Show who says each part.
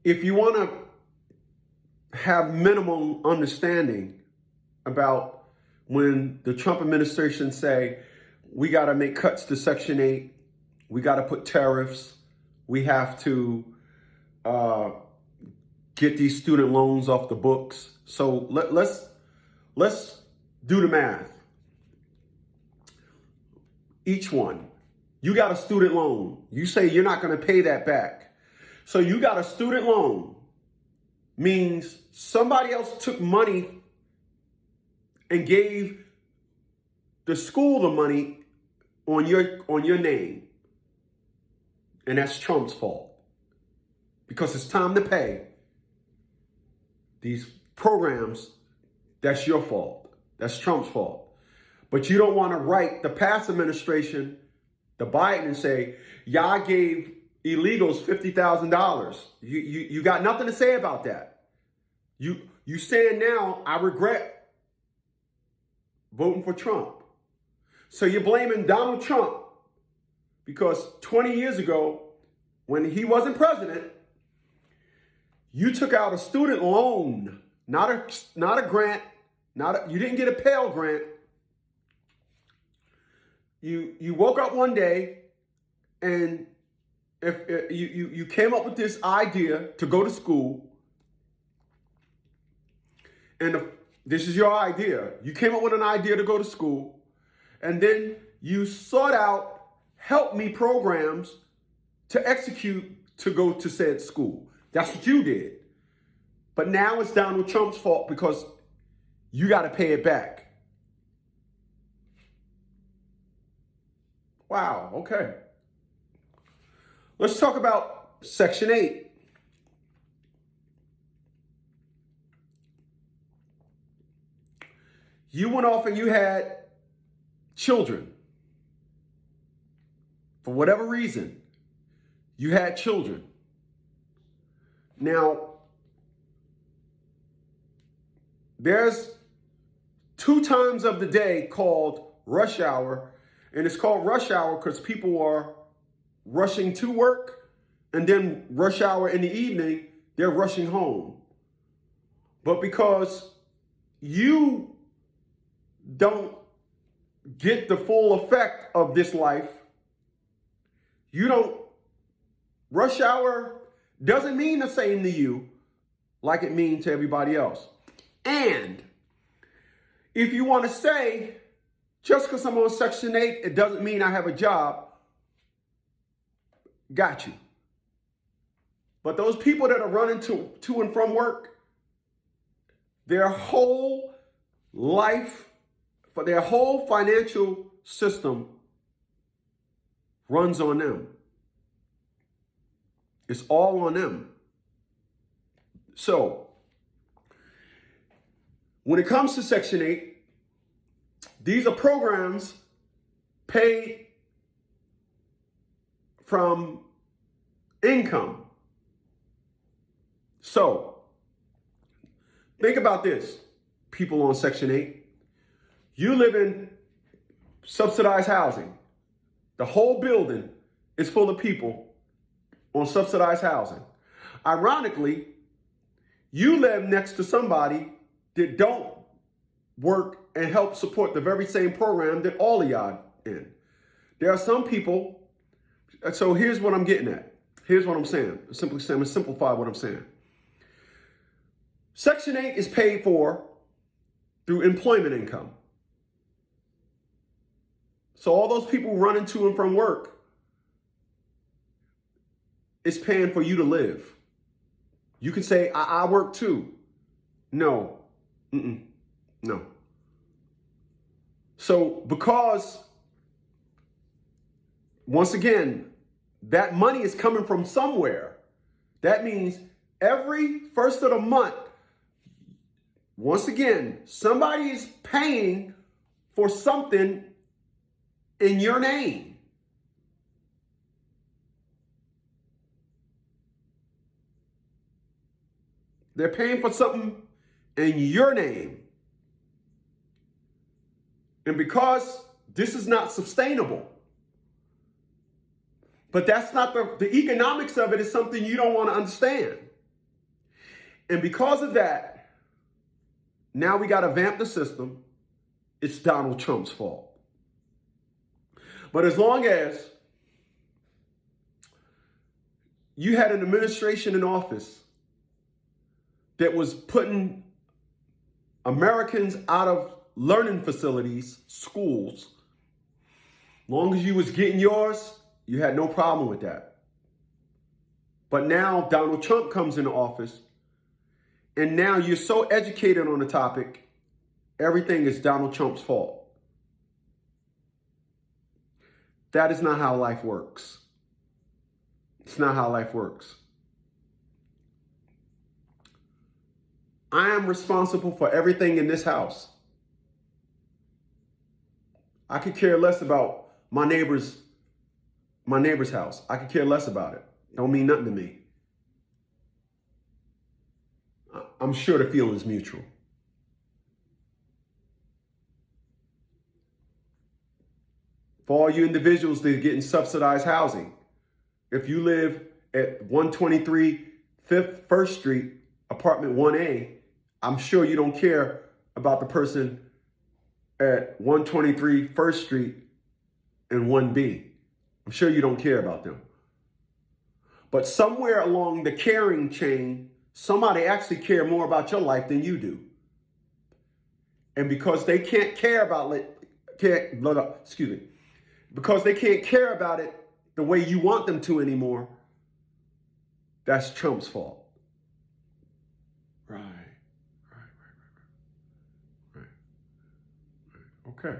Speaker 1: if you want to have minimum understanding about when the Trump administration say, we got to make cuts to Section 8, we got to put tariffs, we have to get these student loans off the books. So let's do the math. Each one. You got a student loan. You say you're not going to pay that back. So you got a student loan. Means somebody else took money and gave the school the money on your name. And that's Trump's fault. Because it's time to pay these programs. That's your fault. That's Trump's fault. But you don't want to write the past administration, the Biden, and say, y'all gave illegals $50,000. You got nothing to say about that. You saying now, I regret voting for Trump. So you're blaming Donald Trump because 20 years ago, when he wasn't president, you took out a student loan, not a grant, you didn't get a Pell Grant. You woke up one day and if you came up with this idea to go to school, and this is your idea. You came up with an idea to go to school, and then you sought out help me programs to execute to go to said school. That's what you did. But now it's Donald Trump's fault because you got to pay it back. Wow, okay. Let's talk about Section 8. You went off and you had children. For whatever reason, you had children. Now, there's 2 times of the day called rush hour. And it's called rush hour because people are rushing to work, and then rush hour in the evening, they're rushing home. But because you don't get the full effect of this life, rush hour doesn't mean the same to you like it means to everybody else. And if you want to say, just because I'm on Section 8, it doesn't mean I have a job. Got you. But those people that are running to and from work, their whole life, for their whole financial system runs on them. It's all on them. So, when it comes to Section 8, these are programs paid from income. So, think about this, people on Section 8. You live in subsidized housing. The whole building is full of people on subsidized housing. Ironically, you live next to somebody that don't work and help support the very same program that all of y'all in. There are some people, so here's what I'm getting at. Here's what I'm saying. I'm going to simplify what I'm saying. Section 8 is paid for through employment income. So all those people running to and from work is paying for you to live. You can say, I work too. No. No. So because, once again, that money is coming from somewhere. That means every first of the month, once again, somebody is paying for something in your name. They're paying for something in your name. And because this is not sustainable, but that's not the economics of it is something you don't want to understand. And because of that, now we got to vamp the system. It's Donald Trump's fault. But as long as you had an administration in office that was putting Americans out of learning facilities, schools, long as you was getting yours, you had no problem with that. But now Donald Trump comes into office, and now you're so educated on the topic, everything is Donald Trump's fault. That is not how life works. It's not how life works. I am responsible for everything in this house. I could care less about my neighbor's house. I could care less about it. Don't mean nothing to me. I'm sure the feeling's mutual. For all you individuals that are getting subsidized housing, if you live at 123 1st Street, apartment 1A, I'm sure you don't care about the person at 123 1st Street and 1B. I'm sure you don't care about them. But somewhere along the caring chain, somebody actually care more about your life than you do. And because they can't care about it, because they can't care about it the way you want them to anymore, that's Trump's fault. Right. Okay.